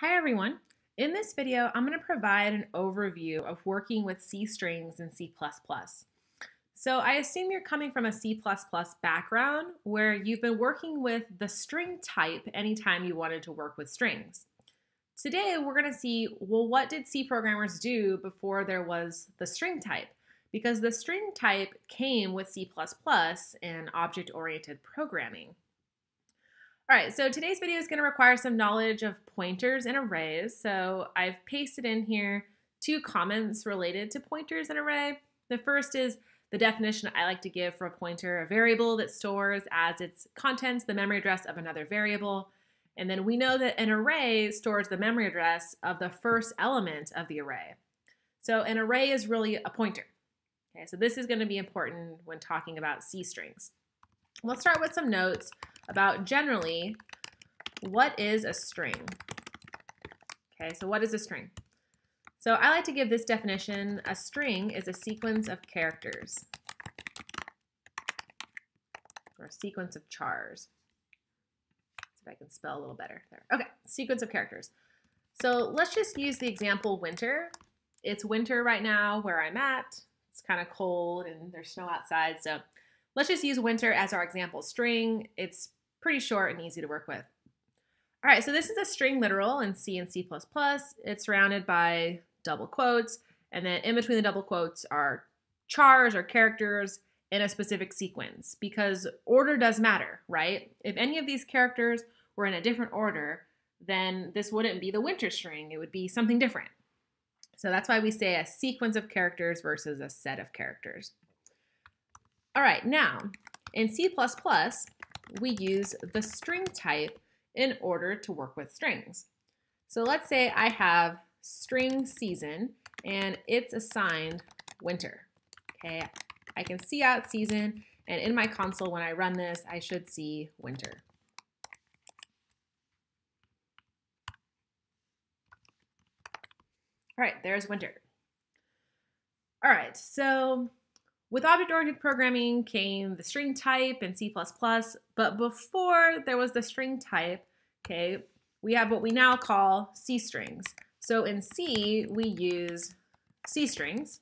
Hi everyone. In this video, I'm going to provide an overview of working with C strings in C++. So I assume you're coming from a C++ background where you've been working with the string type anytime you wanted to work with strings. Today, we're going to see, well, what did C programmers do before there was the string type? Because the string type came with C++ and object-oriented programming. All right, so today's video is going to require some knowledge of pointers and arrays. So I've pasted in here two comments related to pointers and array. The first is the definition I like to give for a pointer: a variable that stores as its contents the memory address of another variable. And then we know that an array stores the memory address of the first element of the array. So an array is really a pointer. Okay, so this is going to be important when talking about C strings. Let's start with some notes about generally what is a string. Okay, so what is a string? So I like to give this definition: a string is a sequence of characters or a sequence of chars. Let's see if I can spell a little better there. Okay, sequence of characters. So let's just use the example winter. It's winter right now where I'm at. It's kind of cold and there's snow outside, so let's just use winter as our example string. It's pretty short and easy to work with. All right, so this is a string literal in C and C++. It's surrounded by double quotes, and then in between the double quotes are chars or characters in a specific sequence, because order does matter, right? If any of these characters were in a different order, then this wouldn't be the winter string. It would be something different. So that's why we say a sequence of characters versus a set of characters. All right, now in C++, we use the string type in order to work with strings. So let's say I have string season and it's assigned winter. Okay, I can see out season, and in my console when I run this, I should see winter. All right, there's winter. All right, so with object-oriented programming came the string type in C++, but before there was the string type, okay, we have what we now call C strings. So in C, we use C strings.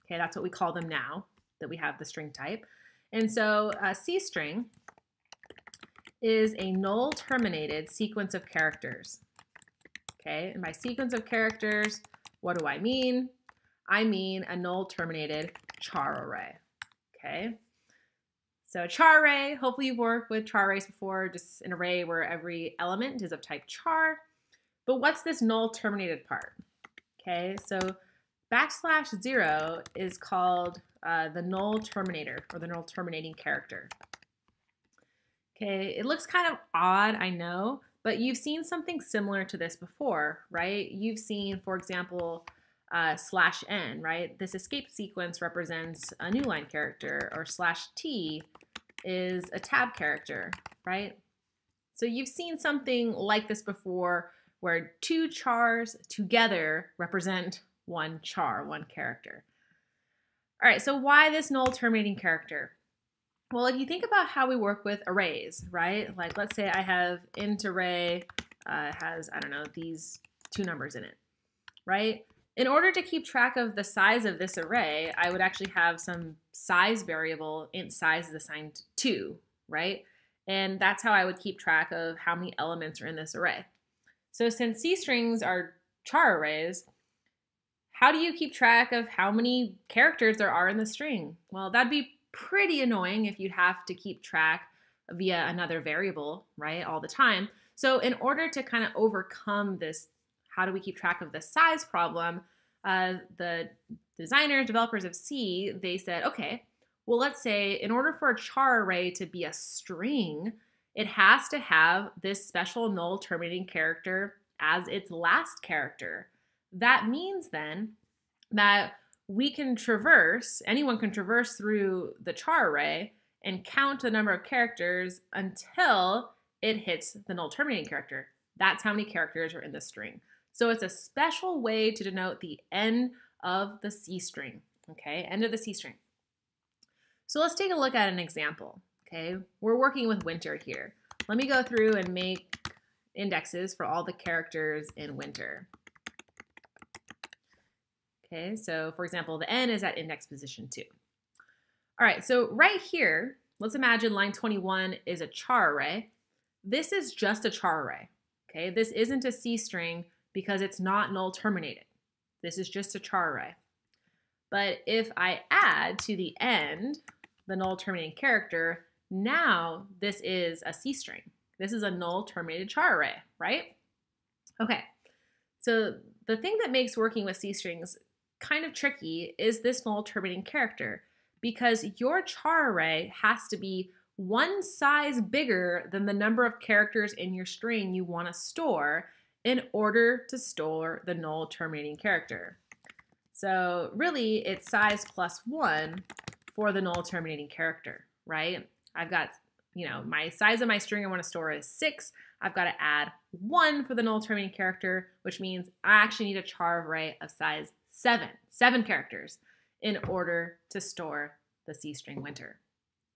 Okay, that's what we call them now that we have the string type. And so a C string is a null terminated sequence of characters. Okay, and by sequence of characters, what do I mean? I mean a null terminated char array. Okay, so char array, hopefully you've worked with char arrays before, just an array where every element is of type char. But what's this null terminated part? Okay, so \0 is called the null terminator, or the null terminating character. Okay, it looks kind of odd, I know, but you've seen something similar to this before, right? You've seen, for example, /n, right? This escape sequence represents a new line character, or /t is a tab character, right? So you've seen something like this before where two chars together represent one char, one character. All right, so why this null terminating character? Well, if you think about how we work with arrays, right? Like let's say I have int array has, I don't know, these two numbers in it, right? In order to keep track of the size of this array, I would actually have some size variable. Int size is assigned 2, right? And that's how I would keep track of how many elements are in this array. So since C strings are char arrays, how do you keep track of how many characters there are in the string? Well, that'd be pretty annoying if you'd have to keep track via another variable, right, all the time. So in order to kind of overcome this, how do we keep track of the size problem, the designers, developers of C, they said, okay, well, let's say in order for a char array to be a string, it has to have this special null terminating character as its last character. That means then that we can traverse, anyone can traverse through the char array and count the number of characters until it hits the null terminating character. That's how many characters are in the string. So it's a special way to denote the end of the C string, okay, end of the C string. So let's take a look at an example, okay? We're working with winter here. Let me go through and make indexes for all the characters in winter. Okay, so for example, the n is at index position 2. All right, so right here, let's imagine line 21 is a char array. This is just a char array. Okay, this isn't a C-string because it's not null terminated. This is just a char array. But if I add to the end the null terminating character, now this is a C-string. This is a null terminated char array, right? Okay, so the thing that makes working with C-strings kind of tricky is this null terminating character, because your char array has to be one size bigger than the number of characters in your string you want to store in order to store the null terminating character. So really, it's size plus 1 for the null terminating character, right? I've got, my size of my string I want to store is 6. I've got to add 1 for the null terminating character, which means I actually need a char array of size 7 characters in order to store the C-string winter.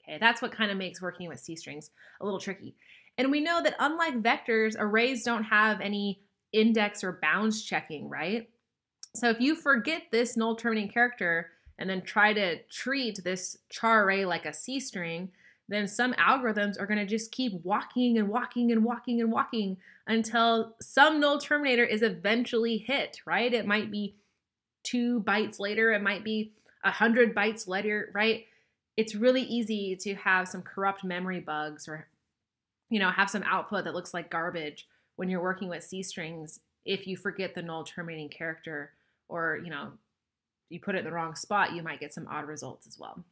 Okay, that's what kind of makes working with C-strings a little tricky. And we know that unlike vectors, arrays don't have any index or bounds checking, right? So if you forget this null terminating character and then try to treat this char array like a C-string, then some algorithms are going to just keep walking and walking and walking and walking until some null terminator is eventually hit, right? It might be 2 bytes later, it might be 100 bytes later, right? It's really easy to have some corrupt memory bugs or, have some output that looks like garbage when you're working with C-strings if you forget the null terminating character or, you put it in the wrong spot, you might get some odd results as well.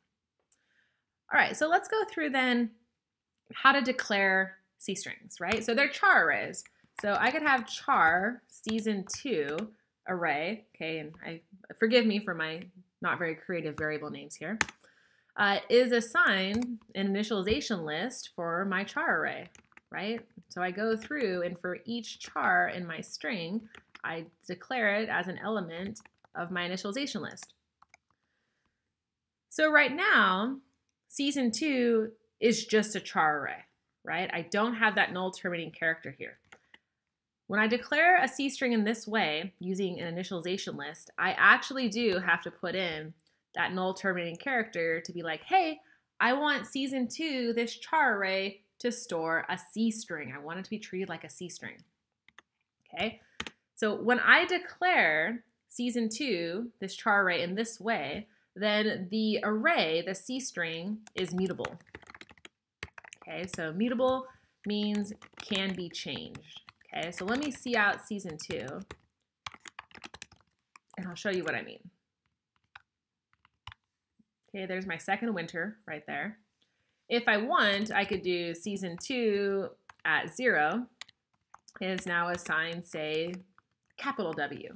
All right, so let's go through then how to declare C-strings, right? So they're char arrays. So I could have char season2 array, okay, and forgive me for my not very creative variable names here, is assigned an initialization list for my char array, right? So I go through and for each char in my string, I declare it as an element of my initialization list. So right now, season 2 is just a char array, right? I don't have that null terminating character here. When I declare a C-string in this way, using an initialization list, I actually do have to put in that null terminating character to be like, hey, I want season 2, this char array, to store a C-string. I want it to be treated like a C-string. Okay, so when I declare season 2, this char array in this way, then the array, the C-string, is mutable. Okay, so mutable means can be changed. Okay, so let me see out season 2, and I'll show you what I mean. Okay, there's my second winter right there. If I want, I could do season 2 at 0 is now assigned, say, capital W.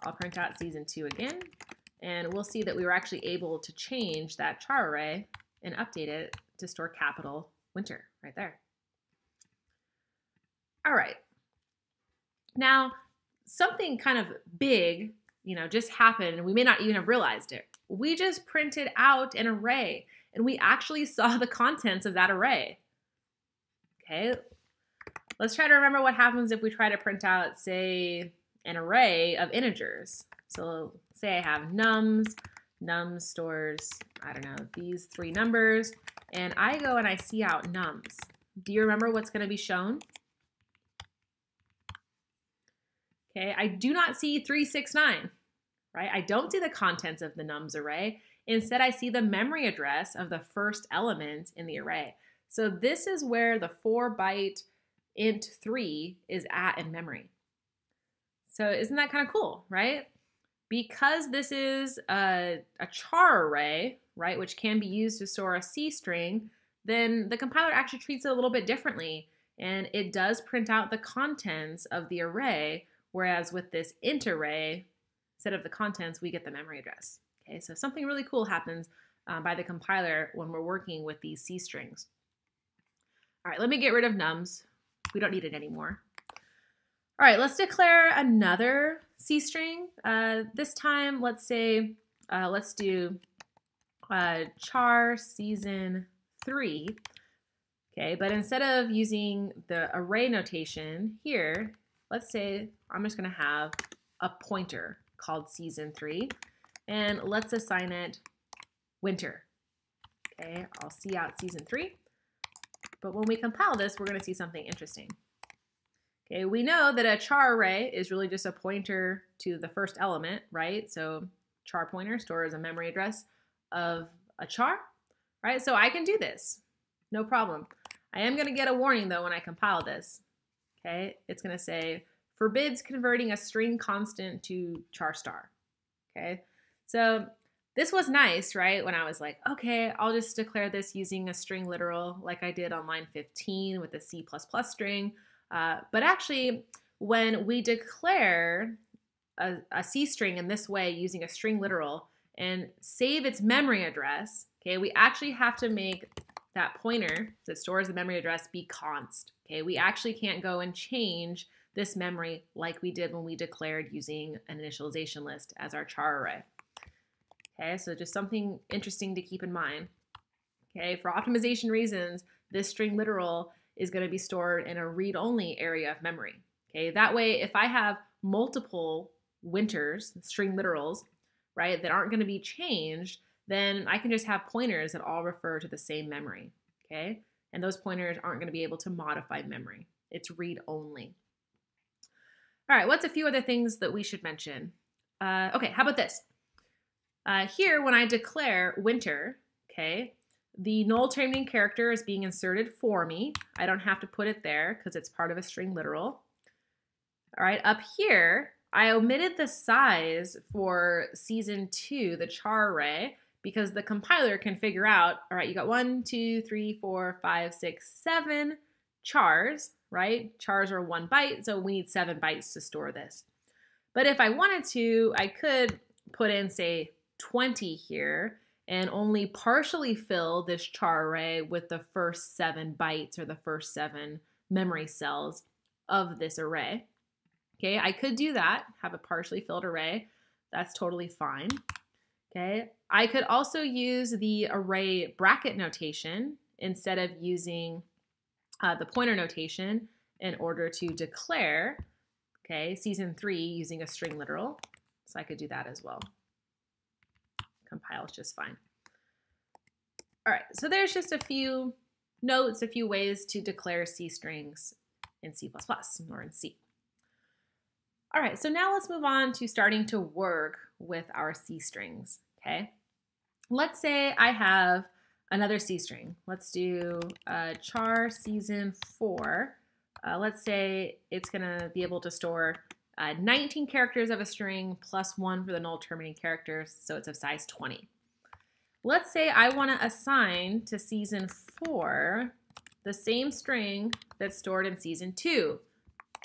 I'll print out season 2 again, and we'll see that we were actually able to change that char array and update it to store capital winter right there. All right. Now, something kind of big, just happened, and we may not even have realized it. We just printed out an array, and we actually saw the contents of that array. Okay, let's try to remember what happens if we try to print out, say, an array of integers. So say I have nums, num stores, I don't know, these 3 numbers, and I go and I see out nums. Do you remember what's going to be shown? Okay, I do not see 369, right? I don't see the contents of the nums array. Instead, I see the memory address of the first element in the array. So this is where the 4-byte int 3 is at in memory. So isn't that kind of cool, right? Because this is a char array, right, which can be used to store a C string, then the compiler actually treats it a little bit differently, and it does print out the contents of the array, whereas with this int array, instead of the contents, we get the memory address. Okay, so something really cool happens by the compiler when we're working with these C strings. All right, let me get rid of nums. We don't need it anymore. All right, let's declare another C string. This time, let's say, let's do char season 3. Okay, but instead of using the array notation here, let's say I'm just going to have a pointer called season 3, and let's assign it winter. Okay, I'll see out season 3, but when we compile this, we're going to see something interesting. Okay, we know that a char array is really just a pointer to the first element, right? So char pointer stores a memory address of a char, right? So I can do this, no problem. I am going to get a warning though when I compile this. Okay, it's going to say forbids converting a string constant to char star. Okay, so this was nice, right? When I was like, okay, I'll just declare this using a string literal like I did on line 15 with the C++ string. But actually, when we declare a C string in this way using a string literal and save its memory address, okay, we actually have to make that pointer that stores the memory address be const. Okay, we actually can't go and change this memory like we did when we declared using an initialization list as our char array. Okay, so just something interesting to keep in mind. Okay, for optimization reasons, this string literal is going to be stored in a read-only area of memory. Okay, that way if I have multiple winters, string literals, right, that aren't going to be changed, then I can just have pointers that all refer to the same memory, okay? And those pointers aren't going to be able to modify memory. It's read-only. All right, what's a few other things that we should mention? Okay, how about this? Here, when I declare winter, okay, the null terminating character is being inserted for me. I don't have to put it there because it's part of a string literal. All right, up here, I omitted the size for season 2, the char array, because the compiler can figure out, all right, you got 1, 2, 3, 4, 5, 6, 7 chars, right? Chars are 1 byte, so we need 7 bytes to store this. But if I wanted to, I could put in, say, 20 here and only partially fill this char array with the first 7 bytes or the first 7 memory cells of this array. Okay, I could do that, have a partially filled array. That's totally fine. Okay, I could also use the array bracket notation instead of using the pointer notation in order to declare, okay, season 3 using a string literal. So I could do that as well. Compiles just fine. All right, so there's just a few notes, a few ways to declare C strings in C++ or in C. All right, so now let's move on to starting to work with our C strings, okay? Let's say I have another C string. Let's do char season 4. Let's say it's gonna be able to store 19 characters of a string plus 1 for the null terminating characters, so it's of size 20. Let's say I wanna assign to season 4 the same string that's stored in season 2.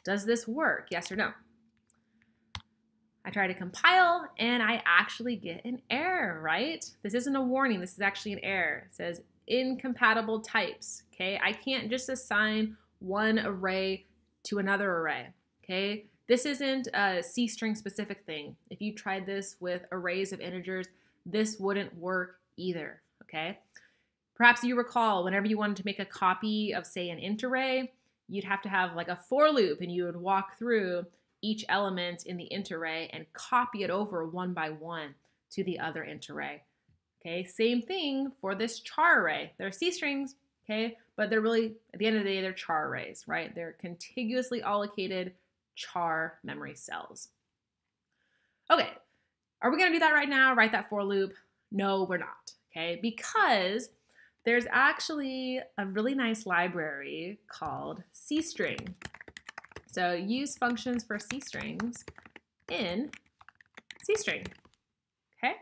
Does this work, yes or no? I try to compile and I actually get an error, right? This isn't a warning, this is actually an error. It says incompatible types, okay? I can't just assign one array to another array, okay? This isn't a C string specific thing. If you tried this with arrays of integers, this wouldn't work either, okay? Perhaps you recall whenever you wanted to make a copy of, say, an int array, you'd have to have like a for loop and you would walk through each element in the int array and copy it over one by one to the other int array. Okay, same thing for this char array. They're C strings, okay, but they're really, at the end of the day, they're char arrays, right? They're contiguously allocated char memory cells. Okay, are we gonna do that right now, write that for loop? No, we're not, okay, because there's actually a really nice library called Cstring. So use functions for C strings in Cstring, okay?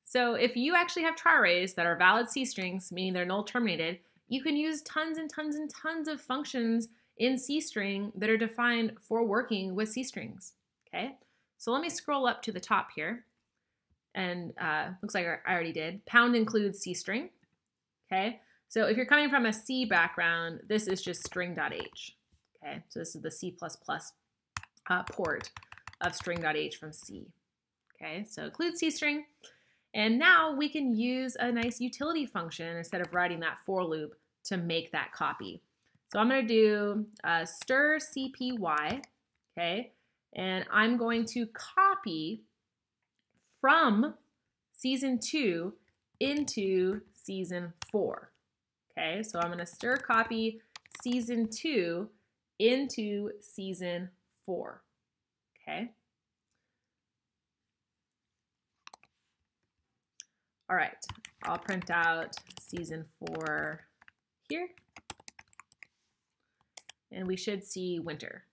So if you actually have char arrays that are valid C strings, meaning they're null terminated, you can use tons and tons and tons of functions in Cstring that are defined for working with C strings, okay? So let me scroll up to the top here, and looks like I already did. Pound includes Cstring, okay? So if you're coming from a C background, this is just string.h. Okay, so this is the C++ port of string.h from C. Okay, so include Cstring. And now we can use a nice utility function instead of writing that for loop to make that copy. So I'm going to do stir CPY, okay, and I'm going to copy from season 2 into season 4. Okay, so I'm going to stir copy season 2 into season 4. Okay. All right, I'll print out season 4 here. And we should see winter.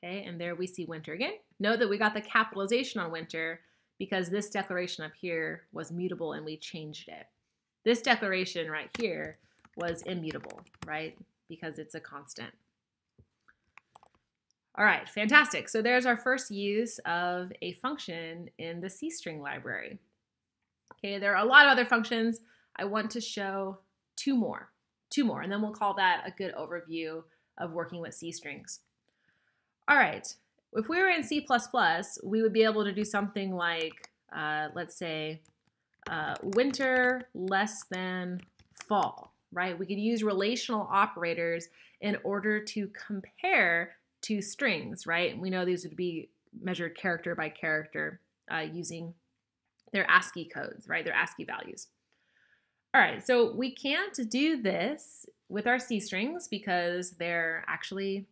Okay, and there we see winter again. Note that we got the capitalization on winter because this declaration up here was mutable and we changed it. This declaration right here was immutable, right? Because it's a constant. All right, fantastic. So there's our first use of a function in the Cstring library. Okay, there are a lot of other functions. I want to show two more, and then we'll call that a good overview of working with Cstrings. All right, if we were in C++, we would be able to do something like, let's say, winter less than fall, right? We could use relational operators in order to compare two strings, right? And we know these would be measured character by character using their ASCII codes, right? Their ASCII values. All right, so we can't do this with our Cstrings because they're actually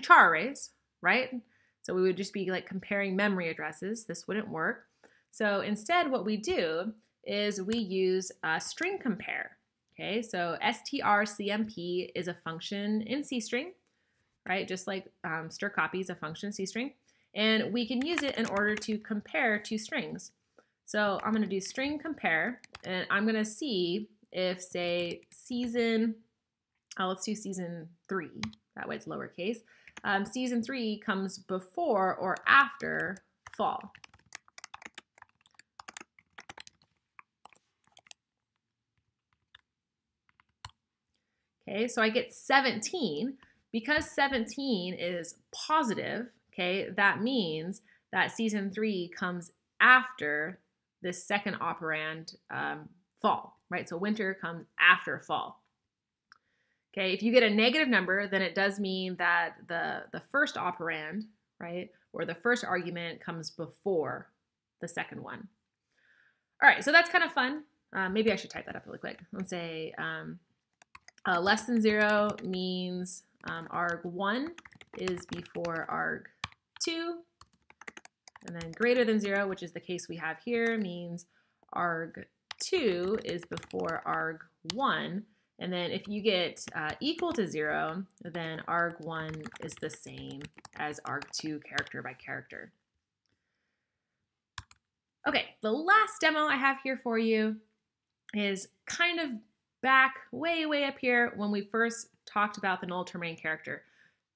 char arrays, right? So we would just be like comparing memory addresses. This wouldn't work. So instead what we do is we use string compare. Okay, so strcmp is a function in Cstring, right? Just like stir copy is a function in Cstring. And we can use it in order to compare two strings. So I'm going to do string compare, and I'm going to see if, say, season, let's do season 3. That way it's lowercase. Season 3 comes before or after fall. Okay, so I get 17. Because 17 is positive, okay, that means that season 3 comes after this second operand, fall, right? So winter comes after fall. Okay, if you get a negative number, then it does mean that the first operand, right, or the first argument comes before the second one. All right, so that's kind of fun. Maybe I should type that up really quick. Let's say less than 0 means arg1 is before arg2, and then greater than 0, which is the case we have here, means arg2 is before arg1, and then if you get equal to 0, then arg1 is the same as arg2 character by character. Okay, the last demo I have here for you is kind of back way up here when we first talked about the null terminating character.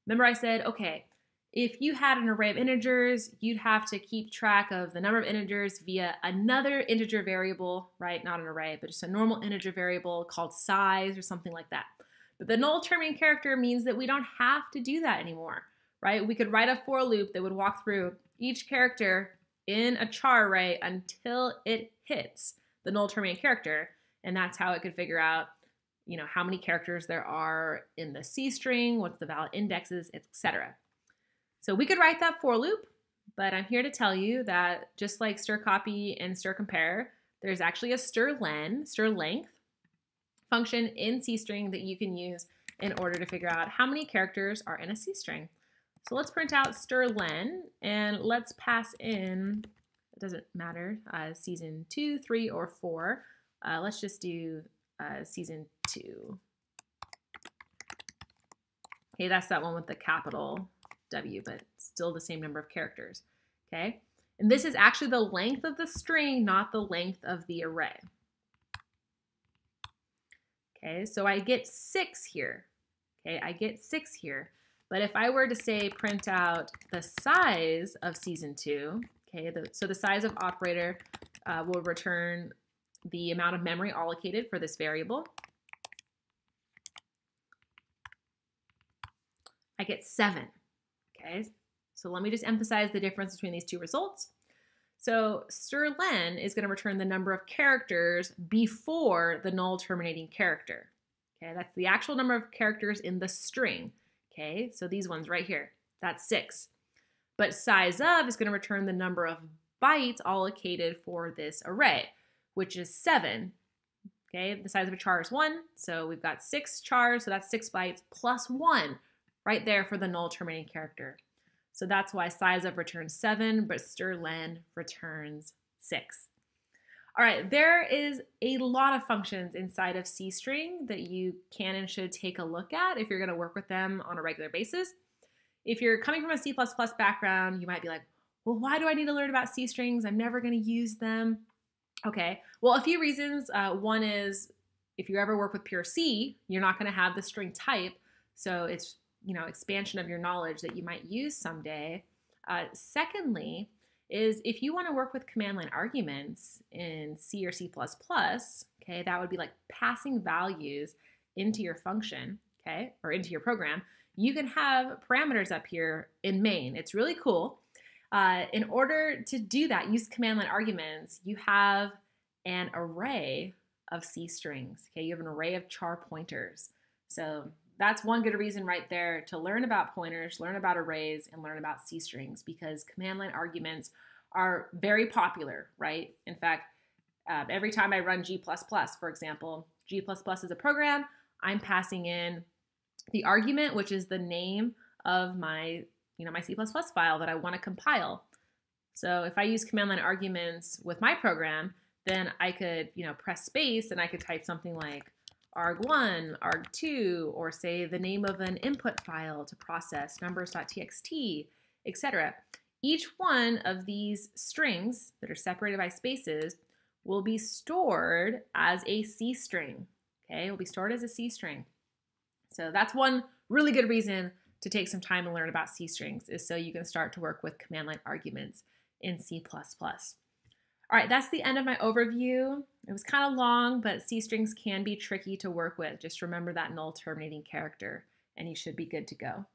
Remember I said, okay, if you had an array of integers, you'd have to keep track of the number of integers via another integer variable, right? Not an array, but just a normal integer variable called size or something like that. But the null terminating character means that we don't have to do that anymore, right? We could write a for loop that would walk through each character in a char array until it hits the null terminating character, and that's how it could figure out, you know, how many characters there are in the C string, what's the valid indexes, etc. So we could write that for loop, but I'm here to tell you that just like stir copy and stir compare, there's actually a stir length function in Cstring that you can use in order to figure out how many characters are in a C string. So let's print out stir len, and let's pass in, it doesn't matter, season 2, 3, or 4. Let's just do season 2. Okay, that's that one with the capital W, but still the same number of characters. Okay, and this is actually the length of the string, not the length of the array. Okay, so I get 6 here. Okay, I get 6 here. But if I were to say print out the size of season 2, okay, so the size of operator will return the amount of memory allocated for this variable. I get 7. Okay, so let me just emphasize the difference between these two results. So strlen is going to return the number of characters before the null terminating character. Okay, that's the actual number of characters in the string. Okay, so these ones right here, that's 6. But size of is going to return the number of bytes allocated for this array, which is 7. Okay, the size of a char is 1, so we've got 6 chars, so that's 6 bytes plus 1 right there for the null terminating character. So that's why size of returns 7, but strlen returns 6. All right, there is a lot of functions inside of Cstring that you can and should take a look at if you're going to work with them on a regular basis. If you're coming from a C++ background, you might be like, well, why do I need to learn about C-strings? I'm never going to use them. Okay, well, a few reasons. One is if you ever work with pure C, you're not going to have the string type, so it's expansion of your knowledge that you might use someday. Secondly, is if you want to work with command line arguments in C or C++, okay, that would be like passing values into your function, okay, or into your program. You can have parameters up here in main. It's really cool. In order to do that, use command line arguments, you have an array of C strings. Okay, you have an array of char pointers. So that's one good reason right there to learn about pointers, learn about arrays, and learn about C strings, because command line arguments are very popular, right? In fact, every time I run G++, for example, G++ is a program, I'm passing in the argument, which is the name of my my C++ file that I want to compile. So if I use command line arguments with my program, then I could, press space and I could type something like arg1, arg2, or say the name of an input file to process numbers.txt, etc. Each one of these strings that are separated by spaces will be stored as a C string. Okay, it will be stored as a C string. So that's one really good reason to take some time and learn about C strings, is so you can start to work with command line arguments in C++. All right, that's the end of my overview. It was kind of long, but C strings can be tricky to work with. Just remember that null terminating character, and you should be good to go.